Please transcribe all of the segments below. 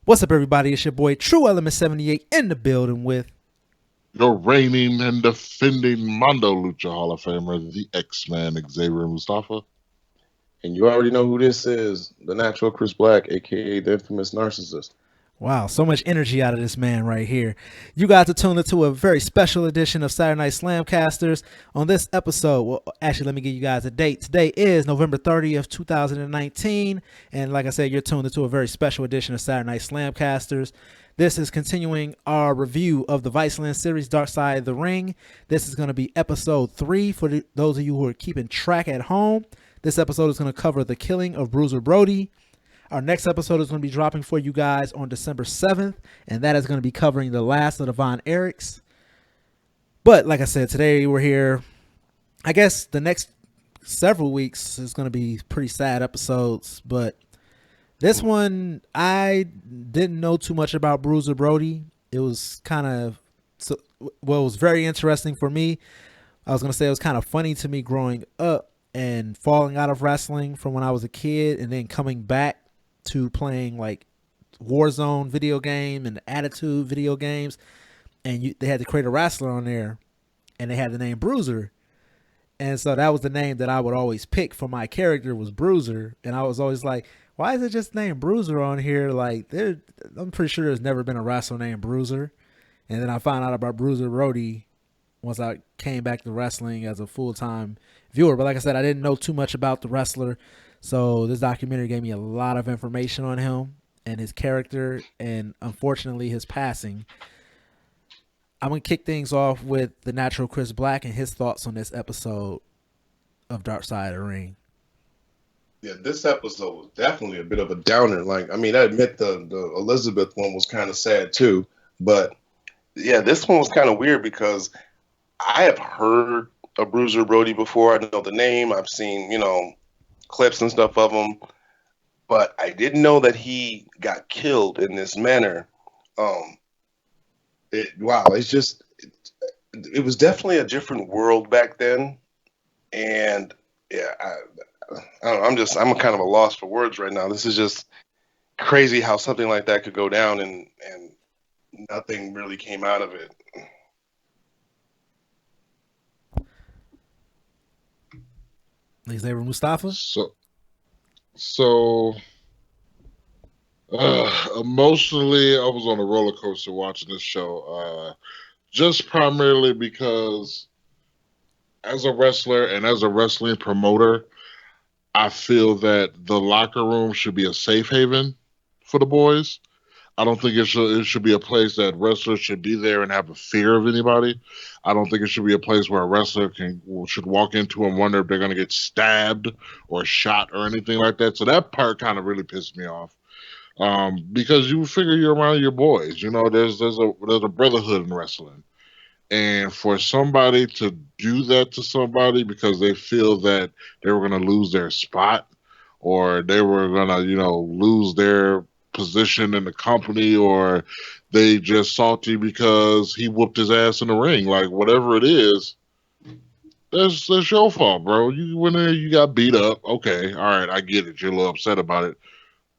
What's up, everybody? It's your boy True Element 78 in the building with. Your reigning and defending Mondo Lucha Hall of Famer, the X-Man Xavier Mustafa. And you already know who this is, the natural Chris Black, aka the infamous narcissist. Wow, so much energy out of this man right here. You guys are tuned into a very special edition of Saturday Night Slamcasters. On this episode, well, actually, let me give you guys a date. Today is November 30th, 2019. And like I said, you're tuned into a very special edition of Saturday Night Slamcasters. This is continuing our review of the Viceland series, Dark Side of the Ring. This is going to be episode 3 for those of you who are keeping track at home. This episode is going to cover the killing of Bruiser Brody. Our next episode is going to be dropping for you guys on December 7th, and that is going to be covering the last of the Von Erichs. But like I said, today we're here. I guess the next several weeks is going to be pretty sad episodes, but this one, I didn't know too much about Bruiser Brody. It was kind of, it was very interesting for me. I was going to say it was kind of funny to me growing up and falling out of wrestling from when I was a kid and then coming back to playing like Warzone video game and Attitude video games. And they had to create a wrestler on there and they had the name Bruiser. And so that was the name that I would always pick for my character was Bruiser. And I was always like, why is it just named Bruiser on here? Like, I'm pretty sure there's never been a wrestler named Bruiser. And then I found out about Bruiser Brody once I came back to wrestling as a full-time viewer. But like I said, I didn't know too much about the wrestler. So this documentary gave me a lot of information on him and his character and, unfortunately, his passing. I'm going to kick things off with the natural Chris Black and his thoughts on this episode of Dark Side of the Ring. Yeah, this episode was definitely a bit of a downer. Like, I mean, I admit the Elizabeth one was kind of sad too, but yeah, this one was kind of weird because I have heard of Bruiser Brody before. I know the name. I've seen, clips and stuff of him, but I didn't know that he got killed in this manner. It's just, it was definitely a different world back then, and yeah, I don't know, I'm kind of a loss for words right now. This is just crazy how something like that could go down and nothing really came out of it. Xavier Mustafa? So, emotionally, I was on a roller coaster watching this show. Just primarily because as a wrestler and as a wrestling promoter, I feel that the locker room should be a safe haven for the boys. I don't think it should be a place that wrestlers should be there and have a fear of anybody. I don't think it should be a place where a wrestler should walk into and wonder if they're going to get stabbed or shot or anything like that. So that part kind of really pissed me off. Because you figure you're around your boys. You know, there's a brotherhood in wrestling. And for somebody to do that to somebody because they feel that they were going to lose their spot or they were going to, lose their position in the company or they just salty because he whooped his ass in the ring. Like, whatever it is, that's your fault, bro. You went there, you got beat up. Okay, all right, I get it. You're a little upset about it.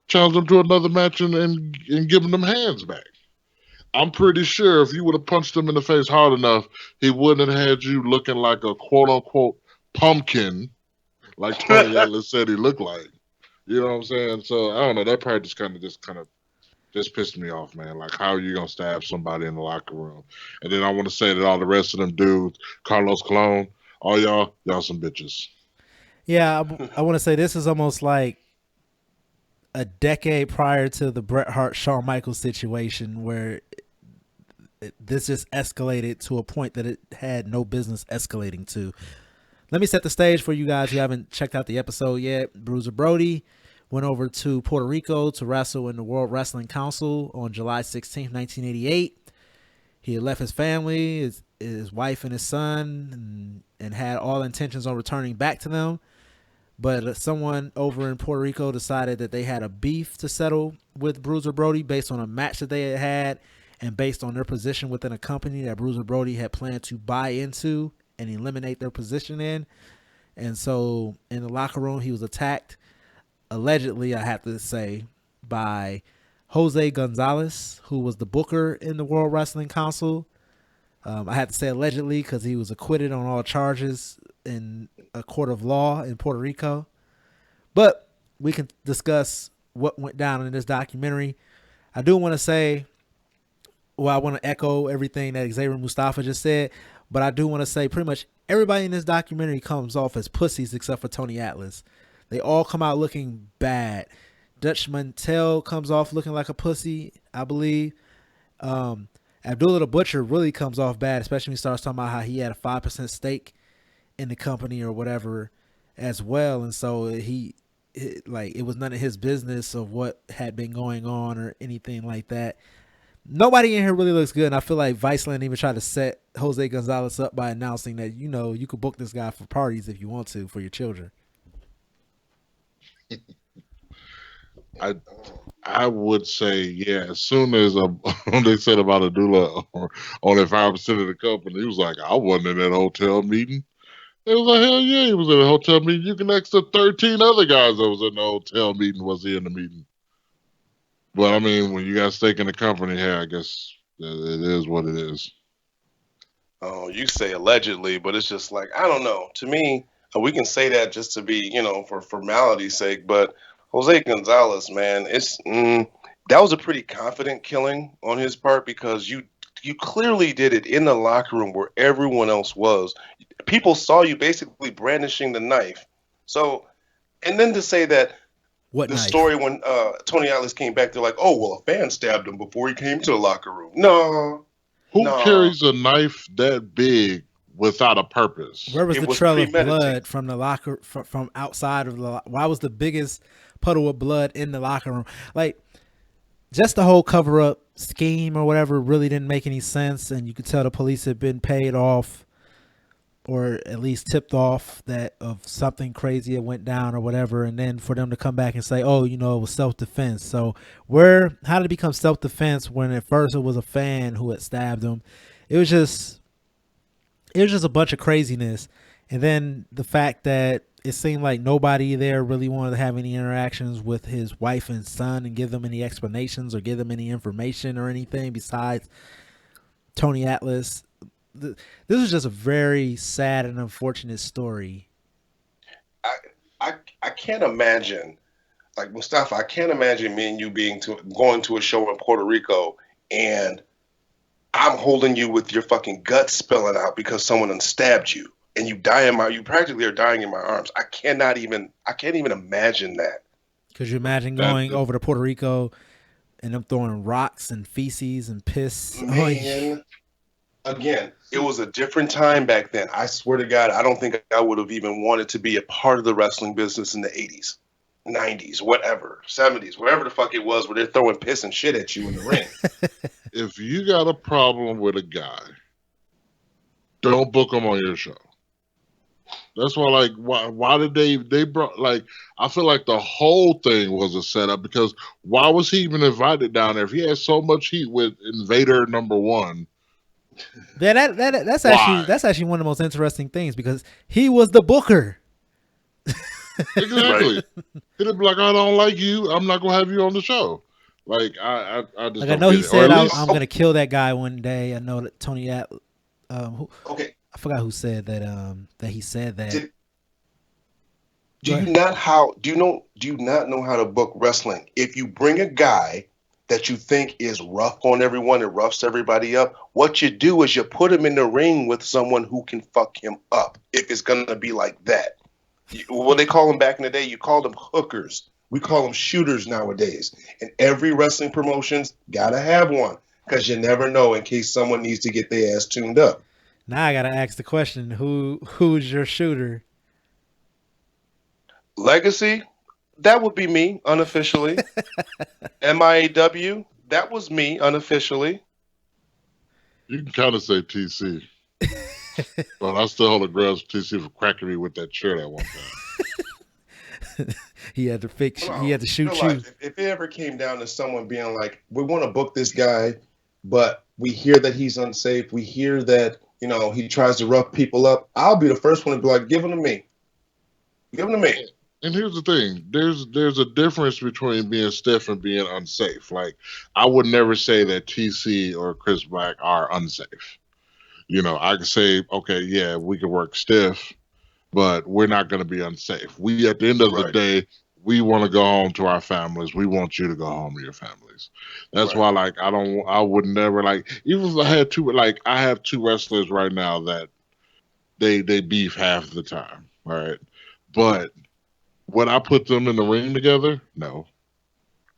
Challenge them to another match and give them hands back. I'm pretty sure if you would have punched him in the face hard enough, he wouldn't have had you looking like a quote unquote pumpkin, like Tony Atlas said he looked like. You know what I'm saying? So I don't know. That part just pissed me off, man. Like, how are you gonna stab somebody in the locker room? And then I want to say that all the rest of them dudes, Carlos Colon, all y'all some bitches. Yeah, I want to say this is almost like a decade prior to the Bret Hart Shawn Michaels situation where this just escalated to a point that it had no business escalating to. Let me set the stage for you guys who haven't checked out the episode yet. Bruiser Brody went over to Puerto Rico to wrestle in the World Wrestling Council on July 16th, 1988. He had left his family, his wife and his son, and had all intentions on returning back to them. But someone over in Puerto Rico decided that they had a beef to settle with Bruiser Brody based on a match that they had and based on their position within a company that Bruiser Brody had planned to buy into and eliminate their position in. And so in the locker room, he was attacked, allegedly, I have to say, by Jose Gonzalez, who was the booker in the World Wrestling Council. I had to say allegedly because he was acquitted on all charges in a court of law in Puerto Rico. But we can discuss what went down in this documentary. I do want to say, well, I want to echo everything that Xavier Mustafa just said, but I do want to say pretty much everybody in this documentary comes off as pussies except for Tony Atlas. They all come out looking bad. Dutch Mantel comes off looking like a pussy, I believe. Abdullah the Butcher really comes off bad, especially when he starts talking about how he had a 5% stake in the company or whatever as well. And so it was none of his business of what had been going on or anything like that. Nobody in here really looks good. And I feel like Viceland even tried to set Jose Gonzalez up by announcing that, you could book this guy for parties if you want to for your children. I would say, yeah, as soon as they said about Abdullah on that 5% of the company, he was like, I wasn't in that hotel meeting. They was like, hell yeah, he was in a hotel meeting. You can ask the 13 other guys that was in the hotel meeting, was he in the meeting? But I mean, when you got stake in the company, hey, I guess it is what it is. Oh, you say allegedly, but it's just like, I don't know. To me, we can say that just to be, for formality's sake, but Jose Gonzalez, man, that was a pretty confident killing on his part because you clearly did it in the locker room where everyone else was. People saw you basically brandishing the knife. So, and then to say that story when Tony Atlas came back, they're like, oh, well, a fan stabbed him before he came to the locker room. No. Who carries a knife that big without a purpose? Where was the trail of blood from the locker from outside of the? Why was the biggest puddle of blood in the locker room? Like, just the whole cover up scheme or whatever really didn't make any sense, and you could tell the police had been paid off, or at least tipped off that of something crazy that went down or whatever, and then for them to come back and say, oh, it was self-defense. So how did it become self-defense when at first it was a fan who had stabbed him? It was just a bunch of craziness. And then the fact that it seemed like nobody there really wanted to have any interactions with his wife and son and give them any explanations or give them any information or anything besides Tony Atlas. This is just a very sad and unfortunate story. I can't imagine, like Mustafa, I can't imagine me and you going to a show in Puerto Rico and I'm holding you with your fucking guts spilling out because someone stabbed you and you practically are dying in my arms. I can't even imagine that. Could you imagine going over to Puerto Rico and them throwing rocks and feces and piss? Man. Again, it was a different time back then. I swear to God, I don't think I would have even wanted to be a part of the wrestling business in the 80s, 90s, whatever, 70s, wherever the fuck it was where they're throwing piss and shit at you in the ring. If you got a problem with a guy, don't book him on your show. That's why, why did they brought, I feel like the whole thing was a setup because why was he even invited down there? If he had so much heat with Invader #1, yeah, that's actually one of the most interesting things because he was the booker. Exactly. He'd be like, I don't like you. I'm not gonna have you on the show. Like I just I know he said I'm gonna kill that guy one day. I know that Tony okay. I forgot who said that. That he said that. Do you not know how to book wrestling? If you bring a guy that you think is rough on everyone and roughs everybody up, what you do is you put him in the ring with someone who can fuck him up. If it's gonna be like that, what they call them back in the day, you called them hookers. We call them shooters nowadays. And every wrestling promotion's gotta have one because you never know in case someone needs to get their ass tuned up. Now I gotta ask the question: who's your shooter? Legacy. That would be me, unofficially. MIAW, that was me, unofficially. You can kind of say TC. But I still hold a grudge for TC for cracking me with that shirt at one time. He had to shoot you. If it ever came down to someone being like, we want to book this guy, but we hear that he's unsafe. We hear that, he tries to rough people up. I'll be the first one to be like, give him to me. Give him to me. And here's the thing: there's a difference between being stiff and being unsafe. Like I would never say that TC or Chris Black are unsafe. I could say, okay, yeah, we could work stiff, but we're not going to be unsafe. We, at the end of the Right. day, we want to go home to our families. We want you to go home to your families. That's Right. why, like, I would never like, even if I had two, like, I have two wrestlers right now that they beef half the time. All right, but would I put them in the ring together? No,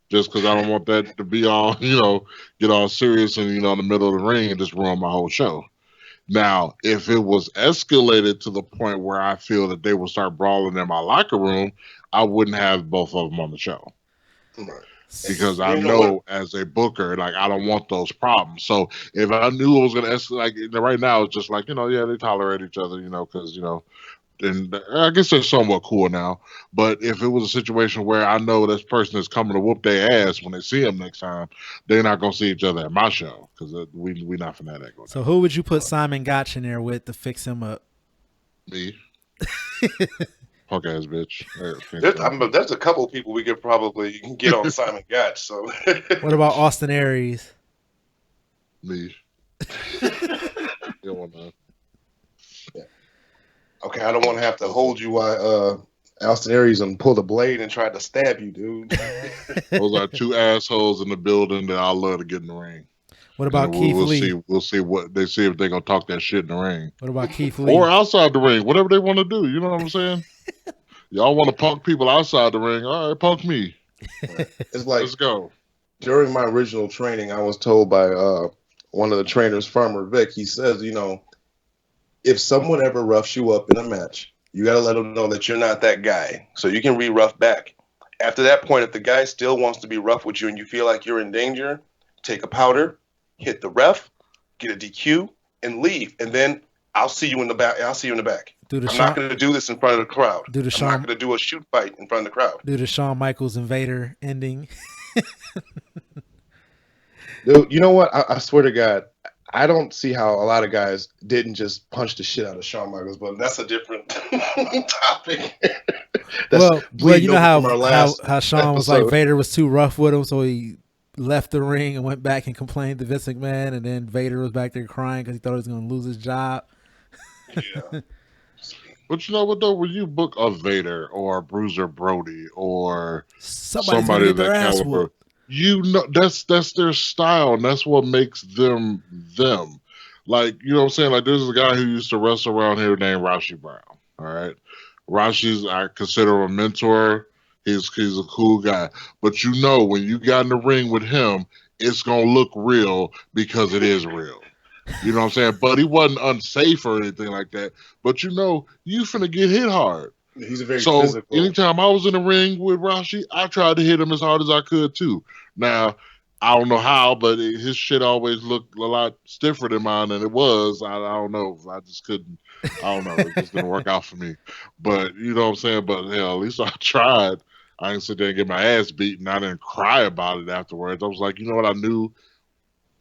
just because I don't want that to be all, get all serious and in the middle of the ring and just ruin my whole show. Now, if it was escalated to the point where I feel that they will start brawling in my locker room, I wouldn't have both of them on the show Right. because I You know what? know as a booker, like I don't want those problems. So if I knew it was going to escalate, like right now, it's just like yeah, they tolerate each other, because and I guess they're somewhat cool now. But if it was a situation where I know this person is coming to whoop their ass when they see them next time, they're not gonna see each other at my show because we not finna have that going So down. who would you put Simon Gotch in there with to fix him up? Me, punk ass bitch. There's a couple of people we could probably get on Simon Gotch. So What about Austin Aries? Me. Don't want that. okay, I don't want to have to hold you while Austin Aries and pull the blade and try to stab you, dude. Those are two assholes in the building that I love to get in the ring. What about And Keith we'll Lee? see. We'll see what they see if they're gonna talk that shit in the ring What about Keith Lee? or outside the ring, whatever they want to do. You know what I'm saying? Y'all want to punk people outside the ring? All right, punk me. It's like Let's go. during my original training, I was told by one of the trainers, Farmer Vic. He says, if someone ever roughs you up in a match, you got to let them know that you're not that guy, so you can re-rough back. After that point, if the guy still wants to be rough with you and you feel like you're in danger, take a powder, hit the ref, get a DQ, and leave. And then I'll see you in the back. I'll see you in the back. I'm not going to do this in front of the crowd. I'm not going to do a shoot fight in front of the crowd. Do the Shawn Michaels and Vader ending. Dude, you know what? I swear to God, I don't see how a lot of guys didn't just punch the shit out of Shawn Michaels, but that's a different topic. Well, you know how Shawn was like episode. Vader was too rough with him, so he left the ring and went back and complained to Vince McMahon, and then Vader was back there crying because he thought he was going to lose his job. Yeah. But you know what though? When you book a Vader or a Bruiser Brody or Somebody's somebody gonna of get their that ass caliber, whooped. that's their style, and that's what makes them them. Like what I'm saying? Like there's a guy who used to wrestle around here named Rashi Brown. All right, Rashi's I consider him a mentor. He's a cool guy, but when you got in the ring with him, it's gonna look real because it is real. You know what I'm saying? But he wasn't unsafe or anything like that. But you finna get hit hard. He's a very So physical. anytime I was in the ring with Rashi, I tried to hit him as hard as I could too. Now, I don't know how, but his shit always looked a lot stiffer than mine than it was. I don't know. I just couldn't. I don't know. It just didn't work out for me. But you know what I'm saying? But hell, at least I tried. I didn't sit there and get my ass beaten. I didn't cry about it afterwards. I was like, you know what? I knew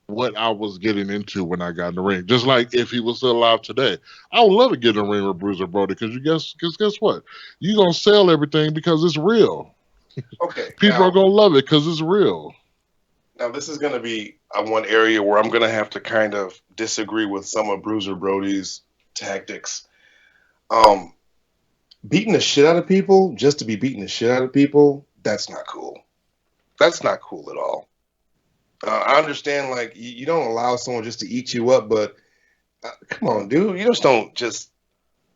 what I was getting into when I got in the ring. Just like if he was still alive today, I would love to get in the ring with Bruiser Brody because guess what? You gonna sell everything because it's real. Okay. People are gonna love it because it's real. Now this is gonna be one area where I'm gonna have to kind of disagree with some of Bruiser Brody's tactics. Beating the shit out of people just to be beating the shit out of people, that's not cool. That's not cool at all. I understand, like, you don't allow someone just to eat you up, but come on, dude. You just don't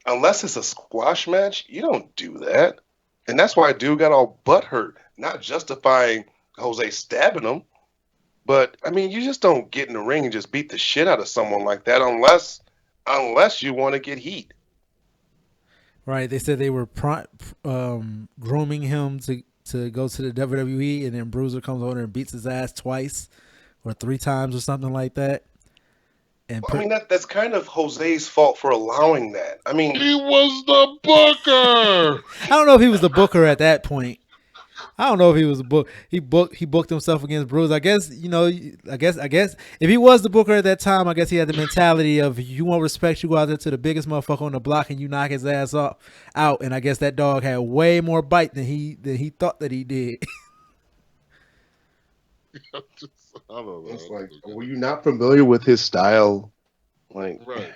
unless it's a squash match, you don't do that. And that's why dude got all butt hurt. Not justifying Jose stabbing him, but, I mean, you just don't get in the ring and just beat the shit out of someone like that unless you want to get heat. Right. They said they were grooming him to go to the WWE, and then Bruiser comes over and beats his ass twice or 3 times or something like that. And I mean, that's kind of Jose's fault for allowing that. I mean, he was the booker. I don't know if he was the booker at that point. I don't know if he was a book. He booked himself against Bruiser. I guess I guess if he was the booker at that time, I guess he had the mentality of you want respect, you go out there to the biggest motherfucker on the block and you knock his ass out. And I guess that dog had way more bite than he thought that he did. I don't know. It's like, were you not familiar with his style? Like, right.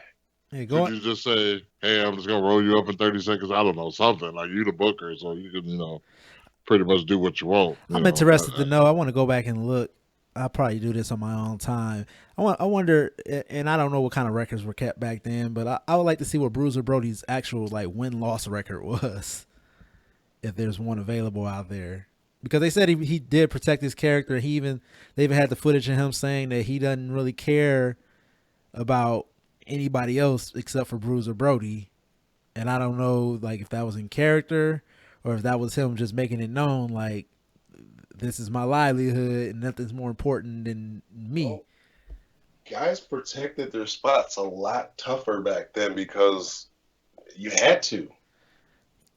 Hey, Could you just say, "Hey, I'm just gonna roll you up in 30 seconds"? I don't know, something like you the booker, so you can pretty much do what you want. I'm interested to know. I want to go back and look. I'll probably do this on my own time. I wonder, and I don't know what kind of records were kept back then, but I would like to see what Bruiser Brody's actual like win-loss record was, if there's one available out there. Because they said he did protect his character. They even had the footage of him saying that he doesn't really care about anybody else except for Bruiser Brody. And I don't know like if that was in character or if that was him just making it known like this is my livelihood and nothing's more important than me. Well, guys protected their spots a lot tougher back then because you had to.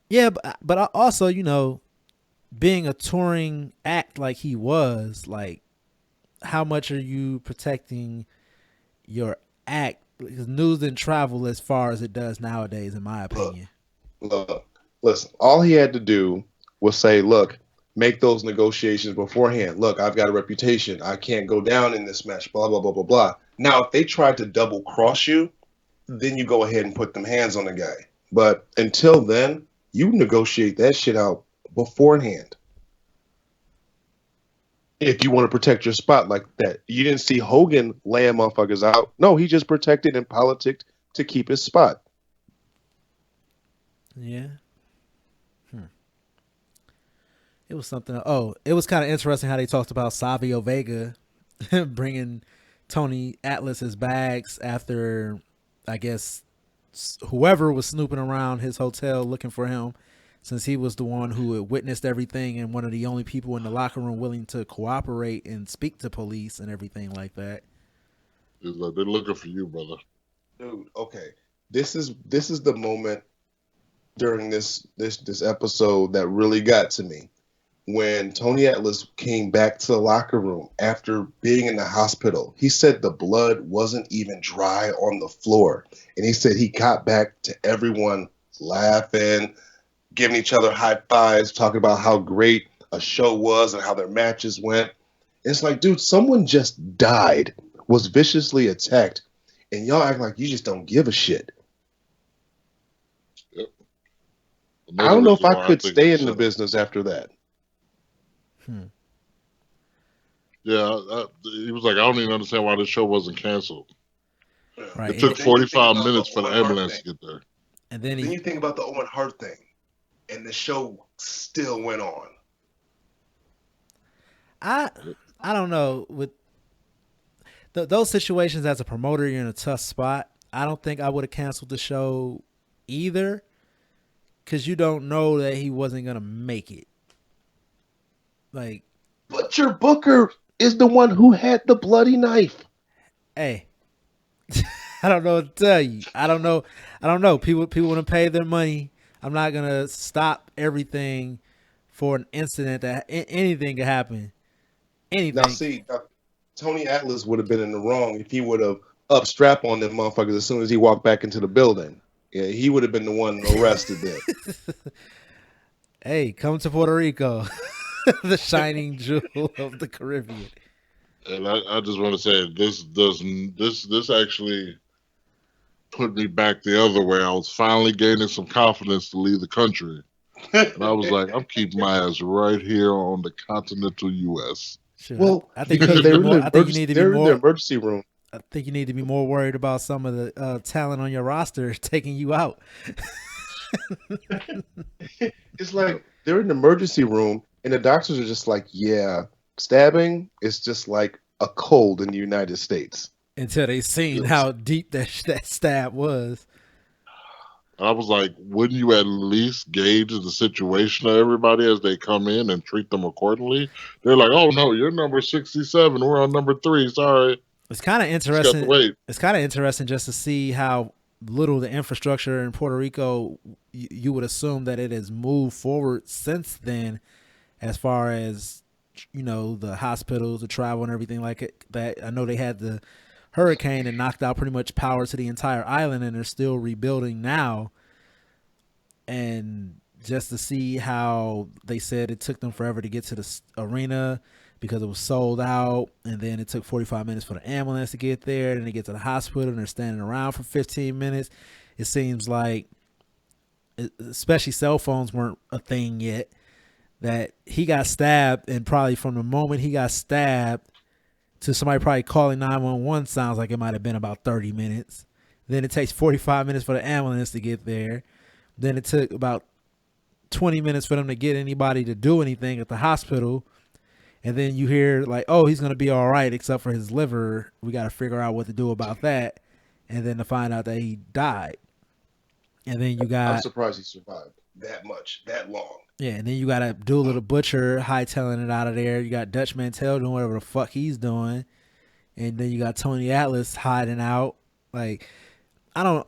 Yeah, but also, being a touring act like he was, like, how much are you protecting your act? Because news didn't travel as far as it does nowadays, in my opinion. Look, listen, all he had to do was say, look, make those negotiations beforehand. Look, I've got a reputation. I can't go down in this match, blah, blah, blah, blah, blah. Now, if they tried to double cross you, then you go ahead and put them hands on the guy. But until then, you negotiate that shit out beforehand. If you want to protect your spot like that. You didn't see Hogan laying motherfuckers out. No, he just protected and politicked to keep his spot. Yeah. It was something. Oh, it was kind of interesting how they talked about Savio Vega bringing Tony Atlas's bags after, I guess, whoever was snooping around his hotel looking for him, since he was the one who had witnessed everything and one of the only people in the locker room willing to cooperate and speak to police and everything like that. They're looking for you, brother. Dude, okay. This is the moment during this episode that really got to me. When Tony Atlas came back to the locker room after being in the hospital, he said the blood wasn't even dry on the floor. And he said he got back to everyone laughing, giving each other high fives, talking about how great a show was and how their matches went. It's like, dude, someone just died, was viciously attacked, and y'all act like you just don't give a shit. Yep. I don't know if I could stay in the business after that. Yeah, he was like, I don't even understand why this show wasn't canceled. Right. It took 45 minutes for the ambulance to get there. And then you think about the Owen Hart thing, and the show still went on. I don't know. With those situations as a promoter, you're in a tough spot. I don't think I would have canceled the show either, because you don't know that he wasn't going to make it. Like, but your booker is the one who had the bloody knife. Hey, I don't know what to tell you. I don't know. People want to pay their money. I'm not gonna stop everything for an incident that anything could happen. Anything. Now, see, Tony Atlas would have been in the wrong if he would have up strap on them motherfuckers as soon as he walked back into the building. Yeah, he would have been the one arrested then. Hey, come to Puerto Rico. The shining jewel of the Caribbean. And I just want to say this actually put me back the other way. I was finally gaining some confidence to leave the country. And I was like, I'm keeping my ass right here on the continental U.S. Sure. Well, I think because you need to be in more the emergency room. I think you need to be more worried about some of the talent on your roster taking you out. It's like they're in the emergency room, and the doctors are just like, yeah, stabbing is just like a cold in the United States. Until they seen how deep that stab was. I was like, wouldn't you at least gauge the situation of everybody as they come in and treat them accordingly? They're like, oh, no, you're number 67. We're on number 3. Sorry. It's kind of interesting. It's kind of interesting just to see how little the infrastructure in Puerto Rico, you would assume that it has moved forward since then. as far as the hospitals, the travel, and everything like it. That I know they had the hurricane and knocked out pretty much power to the entire island, and they're still rebuilding now. And just to see how they said it took them forever to get to the arena because it was sold out, and then it took 45 minutes for the ambulance to get there, and they get to the hospital and they're standing around for 15 minutes. It seems like, especially cell phones weren't a thing yet, that he got stabbed, and probably from the moment he got stabbed to somebody probably calling 911 sounds like it might have been about 30 minutes. Then it takes 45 minutes for the ambulance to get there. Then it took about 20 minutes for them to get anybody to do anything at the hospital. And then you hear like, oh, he's going to be all right except for his liver. We got to figure out what to do about that. And then to find out that he died. And then you got... I'm surprised he survived that much, that long. Yeah, and then you got Abdullah the Butcher hightailing it out of there. You got Dutch Mantel doing whatever the fuck he's doing. And then you got Tony Atlas hiding out. Like, I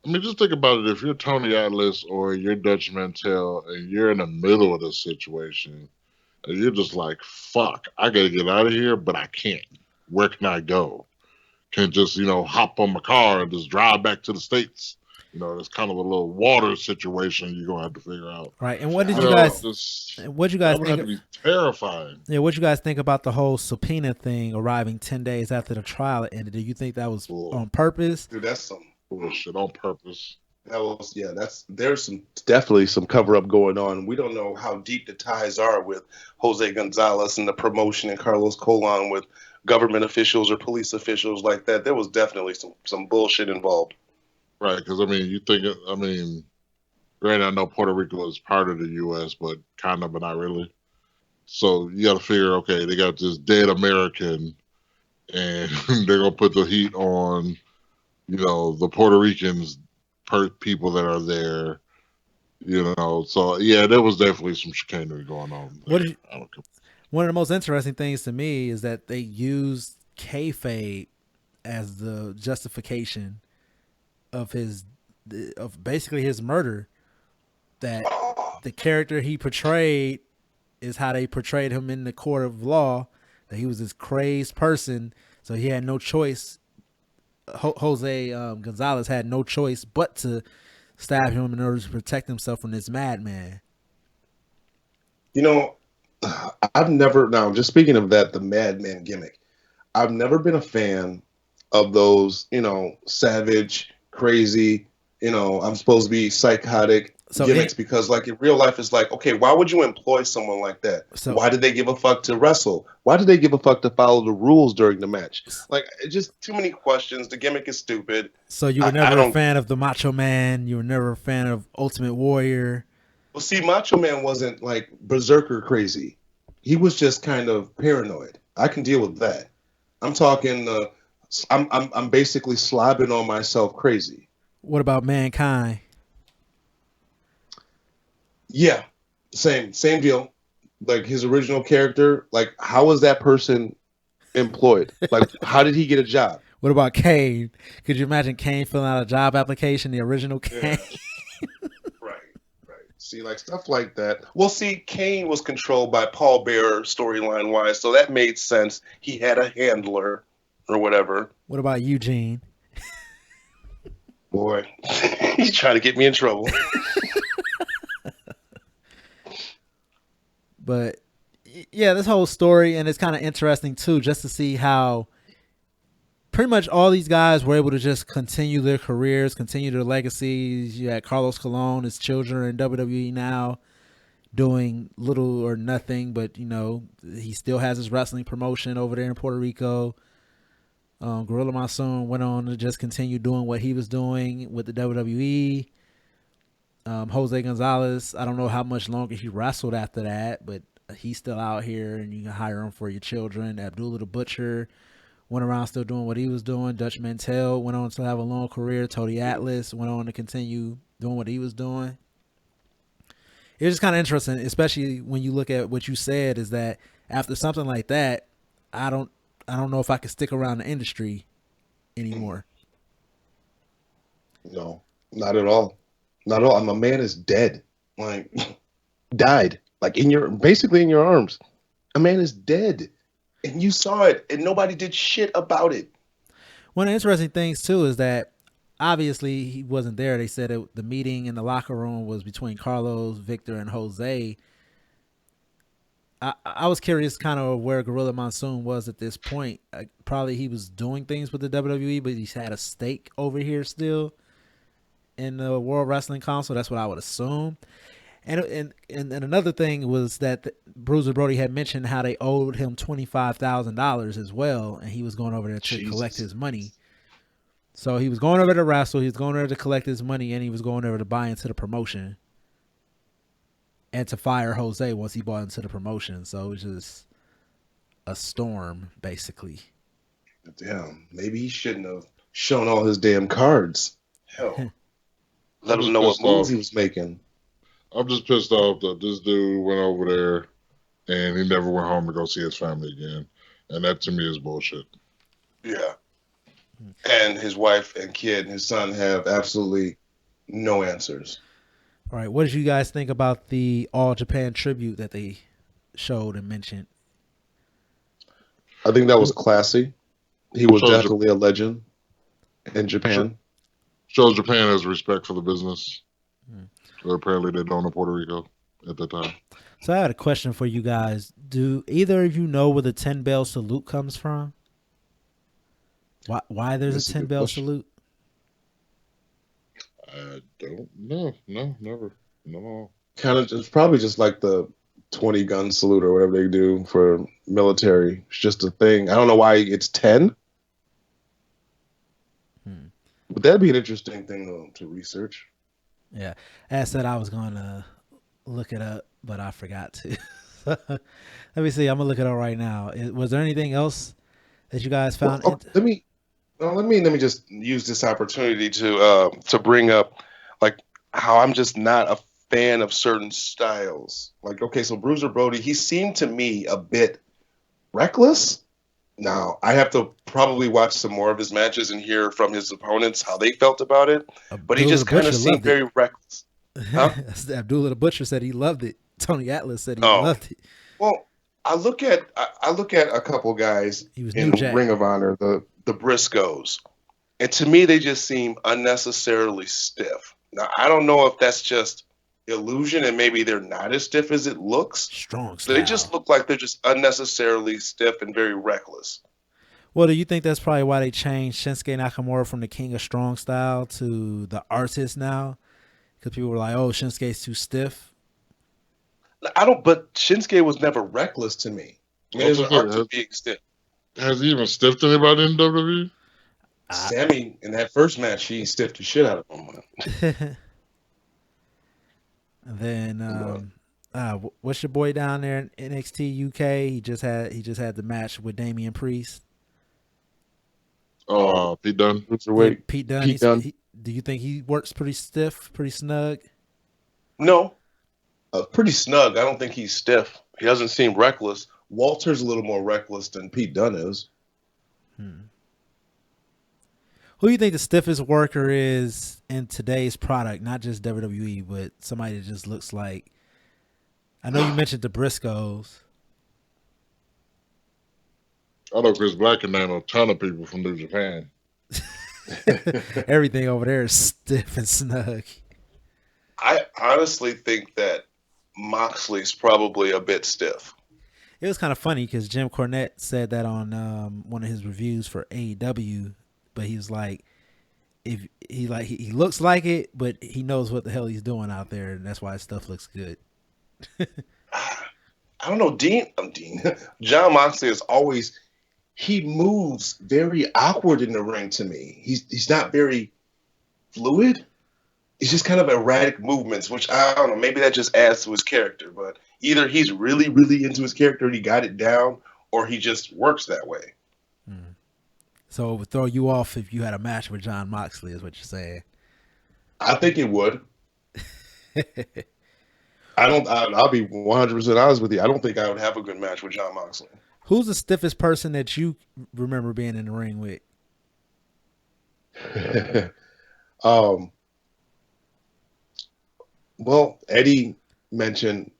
mean, just think about it. If you're Tony Atlas or you're Dutch Mantel and you're in the middle of this situation, and you're just like, fuck, I got to get out of here, but I can't. Where can I go? Can't just, hop on my car and just drive back to the States. There's kind of a little water situation you're going to have to figure out. Right. And what did you guys think? That would have to be terrifying. Yeah, what you guys think about the whole subpoena thing arriving 10 days after the trial ended? Do you think that was on purpose? Dude, that's some bullshit on purpose. There's definitely some cover up going on. We don't know how deep the ties are with Jose Gonzalez and the promotion and Carlos Colon with government officials or police officials like that. There was definitely some bullshit involved. Right, because granted, I know Puerto Rico is part of the U.S., but kind of, but not really. So you got to figure, okay, they got this dead American, and they're gonna put the heat on, the Puerto Ricans, people that are there, So yeah, there was definitely some chicanery going on. One of the most interesting things to me is that they used kayfabe as the justification of basically his murder. That the character he portrayed is how they portrayed him in the court of law, that he was this crazed person, so he had no choice. Jose Gonzalez had no choice but to stab him in order to protect himself from this madman. I've never, now just speaking of that, the madman gimmick, I've never been a fan of those, savage, crazy, I'm supposed to be psychotic gimmicks, because like in real life it's like, okay, why would you employ someone like that? Why did they give a fuck to wrestle? Why did they give a fuck to follow the rules during the match? Like, just too many questions. The gimmick is stupid. So you were never a fan of the Macho Man? You were never a fan of Ultimate Warrior? Well, see, Macho Man wasn't like berserker crazy. He was just kind of paranoid. I can deal with that. I'm talking I'm basically slobbing on myself crazy. What about Mankind? Yeah, same deal. Like his original character, like how was that person employed? Like how did he get a job? What about Kane? Could you imagine Kane filling out a job application, the original Kane? Yeah. Right. See, like stuff like that. Well, see, Kane was controlled by Paul Bearer storyline wise, so that made sense. He had a handler or whatever. What about Eugene? Boy, he's trying to get me in trouble. But yeah, this whole story, and it's kind of interesting too, just to see how pretty much all these guys were able to just continue their careers, continue their legacies. You had Carlos Colon, his children are in WWE now, doing little or nothing, but he still has his wrestling promotion over there in Puerto Rico. Gorilla Monsoon went on to just continue doing what he was doing with the WWE. Jose Gonzalez, I don't know how much longer he wrestled after that, but he's still out here and you can hire him for your children. Abdullah the Butcher went around still doing what he was doing. Dutch Mantel went on to have a long career. Tony Atlas went on to continue doing what he was doing. It's just kind of interesting, especially when you look at what you said, is that after something like that, I don't know if I could stick around the industry anymore. No, not at all. Not at all. My man is dead. Like, died. like basically in your arms. A man is dead, and you saw it, and nobody did shit about it. One of the interesting things too is that obviously he wasn't there. They said the meeting in the locker room was between Carlos, Victor, and Jose. I was curious kind of where Gorilla Monsoon was at this point. Probably he was doing things with the WWE, but he's had a stake over here still in the World Wrestling Council. That's what I would assume. And another thing was that Bruiser Brody had mentioned how they owed him $25,000 as well, and he was going over there to collect his money. So he was going over to wrestle, he was going over to collect his money, and he was going over to buy into the promotion and to fire Jose once he bought into the promotion. So it was just a storm, basically. Damn, maybe he shouldn't have shown all his damn cards. Hell, let him know what moves he was making. I'm just pissed off that this dude went over there and he never went home to go see his family again. And that to me is bullshit. Yeah. And his wife and kid and his son have absolutely no answers. All right. What did you guys think about the All Japan tribute that they showed and mentioned? I think that was classy. He was definitely a legend in Japan. Shows Japan has respect for the business. So apparently they don't in Puerto Rico at the time. So I had a question for you guys. Do either of you know where the 10 bell salute comes from? Why there's a 10 bell salute? I don't know. No, never. No. Kind of, it's probably just like the 20 gun salute or whatever they do for military. It's just a thing. I don't know why it's 10. But that'd be an interesting thing to research. Yeah. As said, I was going to look it up, but I forgot to. Let me see. I'm going to look it up right now. Was there anything else that you guys found? Let me just use this opportunity to bring up like how I'm just not a fan of certain styles. Like, okay, so Bruiser Brody, he seemed to me a bit reckless. Now, I have to probably watch some more of his matches and hear from his opponents how they felt about it. But he just kind of seemed very reckless. Huh? Abdullah the Butcher said he loved it. Tony Atlas said he loved it. Well, I look at a couple guys in Ring of Honor, the Briscoes, and to me they just seem unnecessarily stiff. Now, I don't know if that's just illusion and maybe they're not as stiff as it looks. Strong style. They just look like they're just unnecessarily stiff and very reckless. Well, do you think that's probably why they changed Shinsuke Nakamura from the King of Strong Style to the Artist now? Because people were like, oh, Shinsuke's too stiff. But Shinsuke was never reckless to me. I mean, there's an art to being stiff. Has he even stiffed anybody in WWE? Sammy, in that first match, he stiffed the shit out of him. And then what's your boy down there in NXT UK? He just had the match with Damian Priest. Pete Dunne. Pete Dunne. Do you think he works pretty stiff, pretty snug? No, pretty snug. I don't think he's stiff. He doesn't seem reckless. Walter's a little more reckless than Pete Dunne is. Who do you think the stiffest worker is in today's product? Not just WWE, but somebody that just looks like. I know you mentioned the Briscoes. I know Chris Black can name a ton of people from New Japan. Everything over there is stiff and snug. I honestly think that Moxley's probably a bit stiff. It was kind of funny because Jim Cornette said that on one of his reviews for AEW, but he was like, if he looks like it, but he knows what the hell he's doing out there, and that's why his stuff looks good. I don't know, John Moxley is always. He moves very awkward in the ring to me. He's not very fluid. It's just kind of erratic movements, which I don't know. Maybe that just adds to his character. But either he's really, really into his character and he got it down, or he just works that way. So it would throw you off if you had a match with John Moxley, is what you're saying. I think it would. I'll be 100% honest with you. I don't think I would have a good match with John Moxley. Who's the stiffest person that you remember being in the ring with? Well, Eddie mentioned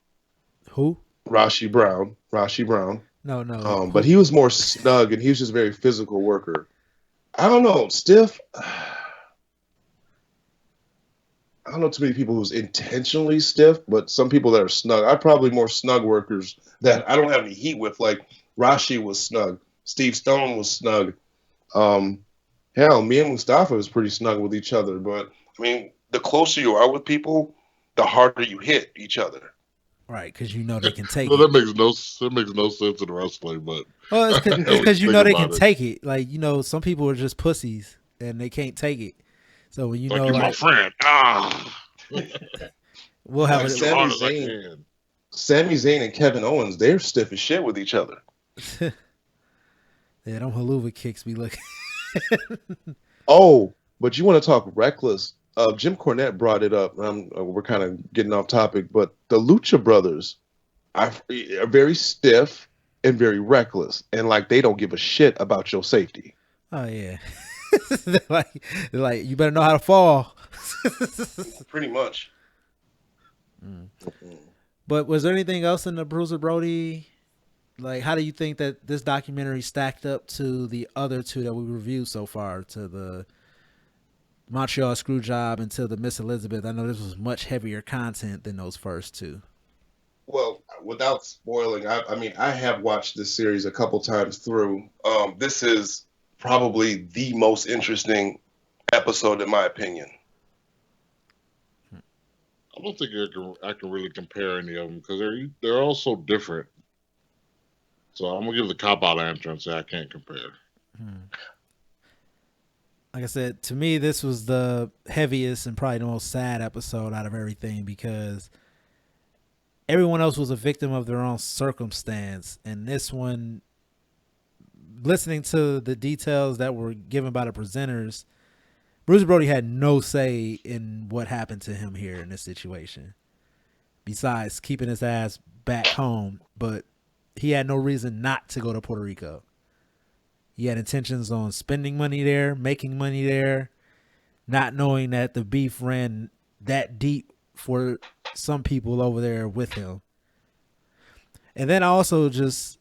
Who? Rashi Brown. No. Who? But he was more snug, and he was just a very physical worker. I don't know, stiff. I don't know too many people who's intentionally stiff, but some people that are snug. I probably more snug workers that I don't have any heat with. Like Rashi was snug, Steve Stone was snug. Hell, me and Mustafa was pretty snug with each other. But I mean, the closer you are with people, the harder you hit each other. Right, because you know they can take Well, it. that makes no sense in wrestling, but Well, it's because you know they can take it. Like, you know, some people are just pussies and they can't take it. So when you like know, you're my friend, we'll have Like it. Sami Zayn and Kevin Owens, they're stiff as shit with each other. Yeah, them haluva kicks be looking. Oh, but you want to talk reckless? Jim Cornette brought it up. We're kind of getting off topic, but the Lucha Brothers are very stiff and very reckless, and like they don't give a shit about your safety. Oh yeah, they're like you better know how to fall. Pretty much. But was there anything else in the Bruiser Brody? Like, how do you think that this documentary stacked up to the other two that we reviewed so far, to the Montreal Screwjob and to the Miss Elizabeth? I know this was much heavier content than those first two. Well, without spoiling, I mean, I have watched this series a couple times through. This is probably the most interesting episode, in my opinion. I don't think I can really compare any of them because they're all so different. So I'm gonna give the cop out answer and say I can't compare. Like I said, to me, this was the heaviest and probably the most sad episode out of everything because everyone else was a victim of their own circumstance. And this one, listening to the details that were given by the presenters, Bruiser Brody had no say in what happened to him here in this situation, besides keeping his ass back home. But he had no reason not to go to Puerto Rico. He had intentions on spending money there, making money there, not knowing that the beef ran that deep for some people over there with him. And then also just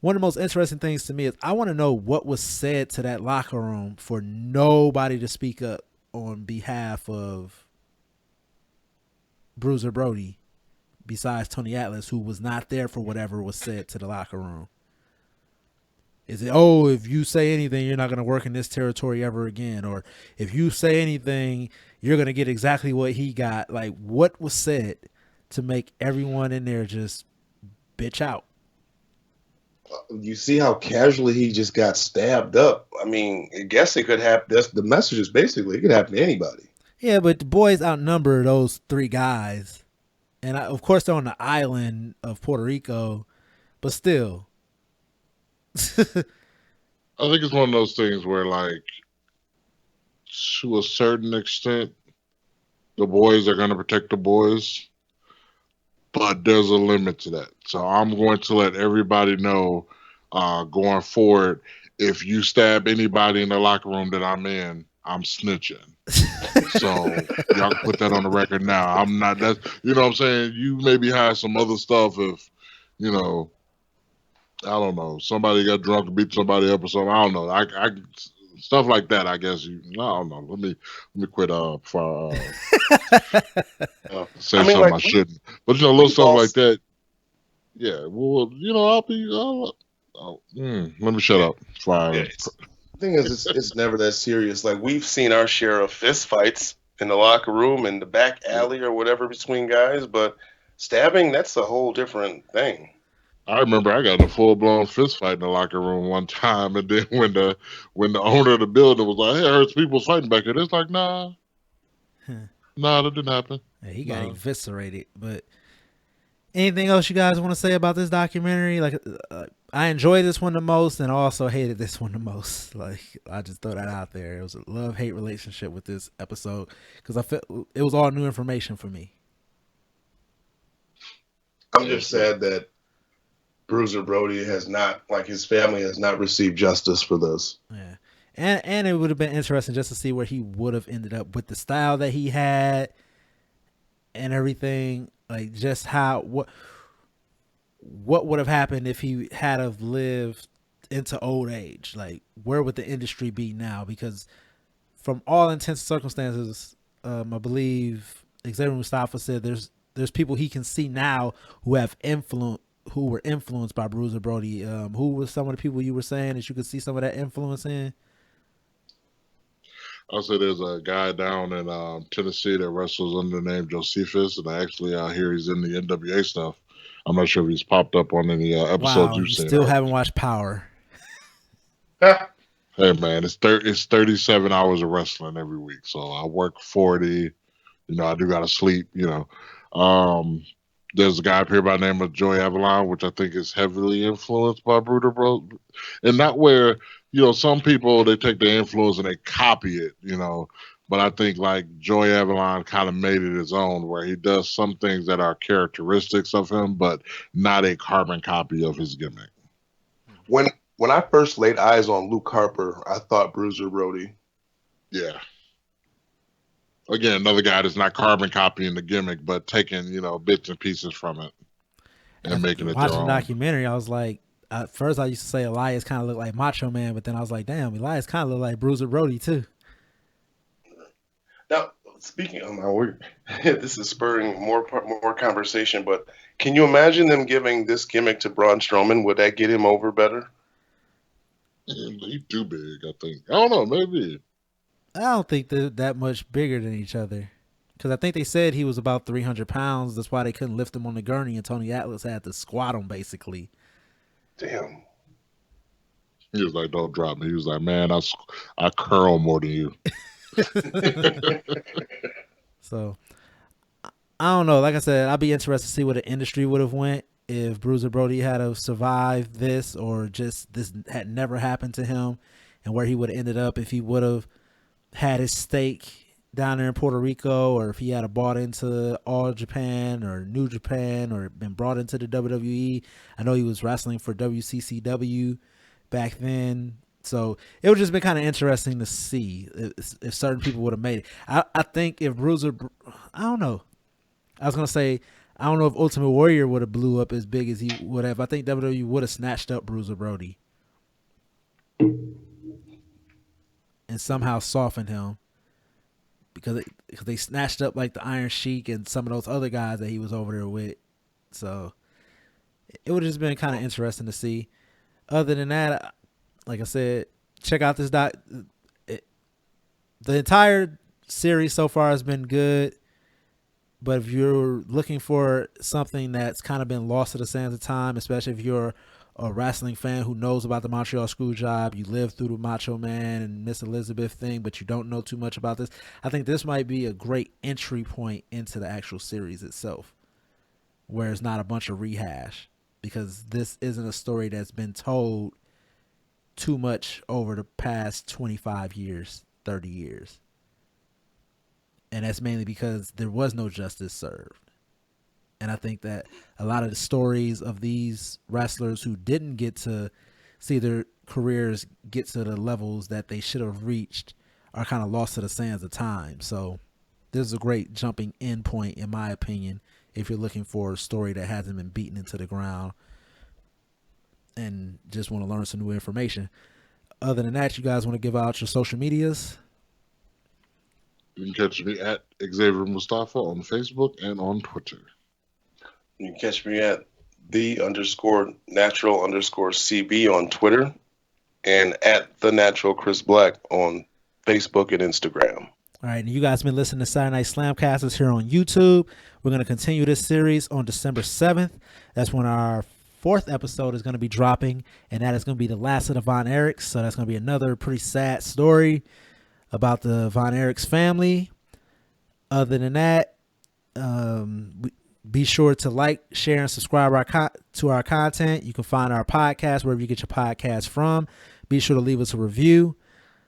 one of the most interesting things to me is I want to know what was said to that locker room for nobody to speak up on behalf of Bruiser Brody besides Tony Atlas, who was not there for whatever was said to the locker room. Is it, oh, if you say anything, you're not going to work in this territory ever again? Or if you say anything, you're going to get exactly what he got? Like, what was said to make everyone in there just bitch out? You see how casually he just got stabbed up. I mean, I guess it could happen. That's the message is basically it could happen to anybody. Yeah, but the boys outnumber those three guys. And of course, they're on the island of Puerto Rico, but still. I think it's one of those things where, like, to a certain extent, the boys are going to protect the boys, but there's a limit to that. So I'm going to let everybody know going forward, if you stab anybody in the locker room that I'm in, I'm snitching. So y'all can put that on the record now. I'm not, that's, you know what I'm saying? You maybe hide some other stuff if, you know, I don't know, somebody got drunk and beat somebody up or something. I don't know. I stuff like that, I guess. I don't know. Let me quit before say something like, I shouldn't. But, you know, little stuff like that. Yeah, well, you know, let me shut up. Fine. Yeah, the thing is, it's never that serious. Like, we've seen our share of fist fights in the locker room, in the back alley or whatever between guys, but stabbing, that's a whole different thing. I remember I got in a full-blown fist fight in the locker room one time, and then when the owner of the building was like, hey, I heard people fighting back here, it's like, nah, that didn't happen. Yeah, he got eviscerated. But anything else you guys want to say about this documentary? Like, I enjoyed this one the most, and I also hated this one the most. Like, I just throw that out there. It was a love-hate relationship with this episode because I felt it was all new information for me. I'm just sad that Bruiser Brody has not, like, his family has not received justice for this. Yeah. And it would have been interesting just to see where he would have ended up with the style that he had and everything. Like, just how, what would have happened if he had have lived into old age? Like, where would the industry be now? Because from all intents and circumstances, I believe Xavier Mustafa said there's people he can see now who were influenced by Bruiser Brody. Who was some of the people you were saying that you could see some of that influence in? I'll say there's a guy down in Tennessee that wrestles under the name Josephus, and actually I hear he's in the NWA stuff. I'm not sure if he's popped up on any episodes Wow, you've you seen. still haven't watched Power. Hey man, it's 37 hours of wrestling every week. So I work 40. I do gotta sleep. There's a guy up here by the name of Joey Avalon, which I think is heavily influenced by Bruiser Brody, and not where some people they take the influence and they copy it. But I think like Joey Avalon kind of made it his own, where he does some things that are characteristics of him, but not a carbon copy of his gimmick. When I first laid eyes on Luke Harper, I thought Bruiser Brody. Yeah. Again, another guy that's not carbon copying the gimmick, but taking bits and pieces from it and making it their Watching own. the documentary, I was like, at first I used to say Elias kind of looked like Macho Man, but then I was like, damn, Elias kind of looked like Bruiser Brody too. Now, speaking of this is spurring more conversation, but can you imagine them giving this gimmick to Braun Strowman? Would that get him over better? He's too big, I think. I don't know, maybe. I don't think they're that much bigger than each other. Because I think they said he was about 300 pounds. That's why they couldn't lift him on the gurney, and Tony Atlas had to squat him, basically. Damn. He was like, don't drop me. He was like, man, I curl more than you. So, I don't know. Like I said, I'd be interested to see what the industry would have went if Bruiser Brody had to survive this, or just this had never happened to him, and where he would have ended up if he would have had his stake down there in Puerto Rico, or if he had bought into All Japan or New Japan, or been brought into the WWE. I know he was wrestling for WCCW back then. So it would just been kind of interesting to see if certain people would have made it. I think if Bruiser, I don't know. I was going to say, I don't know if Ultimate Warrior would have blew up as big as he would have. I think WWE would have snatched up Bruiser Brody and somehow softened him, because they snatched up like the Iron Sheik and some of those other guys that he was over there with. So it would have just been kind of interesting to see. Other than that, like I said, check out this doc. The entire series so far has been good. But if you're looking for something that's kind of been lost to the sands of time, especially if you're a wrestling fan who knows about the Montreal Screwjob, you lived through the Macho Man and Miss Elizabeth thing, but you don't know too much about this, I think this might be a great entry point into the actual series itself, where it's not a bunch of rehash, because this isn't a story that's been told too much over the past 25 years, 30 years. And that's mainly because there was no justice served. And I think that a lot of the stories of these wrestlers who didn't get to see their careers get to the levels that they should have reached are kind of lost to the sands of time. So this is a great jumping in point, in my opinion, if you're looking for a story that hasn't been beaten into the ground and just want to learn some new information. Other than that, you guys want to give out your social medias? You can catch me at Xavier Mustafa on Facebook and on Twitter. You can catch me at _natural_CB on Twitter, and at the Natural Chris Black on Facebook and Instagram. All right, and you guys been listening to Saturday Night Slamcasters here on YouTube. We're going to continue this series on December 7th. That's when our 4th episode is going to be dropping, and that is going to be the last of the Von Erichs. So that's going to be another pretty sad story about the Von Erichs family. Other than that, be sure to like, share, and subscribe to our content. You can find our podcast wherever you get your podcast from. Be sure to leave us a review.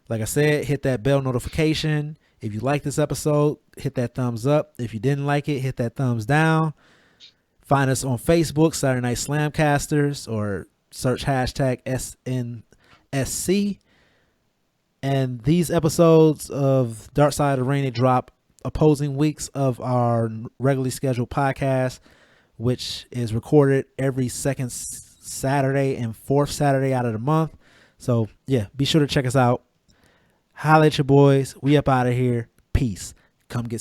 Like I said, hit that bell notification. If you like this episode, hit that thumbs up. If you didn't like it, hit that thumbs down. Find us on Facebook, Saturday Night Slamcasters, or search hashtag SNSC. And these episodes of Dark Side of the Ring, they drop opposing weeks of our regularly scheduled podcast. which is recorded every second Saturday and fourth Saturday out of the month. So yeah, be sure to check us out. Holla at your boys. We up out of here. Peace. Come get